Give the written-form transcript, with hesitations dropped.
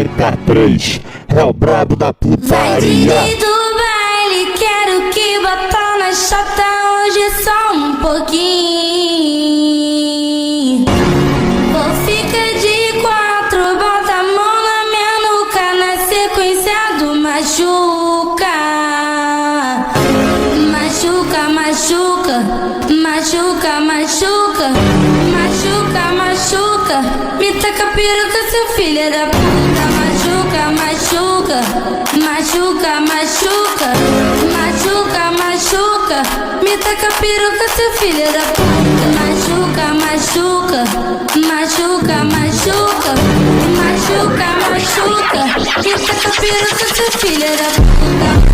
93 é o brabo da Vai putaria. DJ do baile, quero que bata na chata hoje só um pouquinho. Vou ficar de quatro, bota a mão na minha nuca, na sequência do machuca. Machuca, machuca, machuca, machuca, machuca, machuca. Me taca peruca, seu filho da puta. Machuca, machuca, machuca, machuca, machuca, machuca. Me taca peruca, seu filho da puta. Machuca, machuca, machuca, machuca, machuca, machuca. Me taca peruca, seu filho da puta.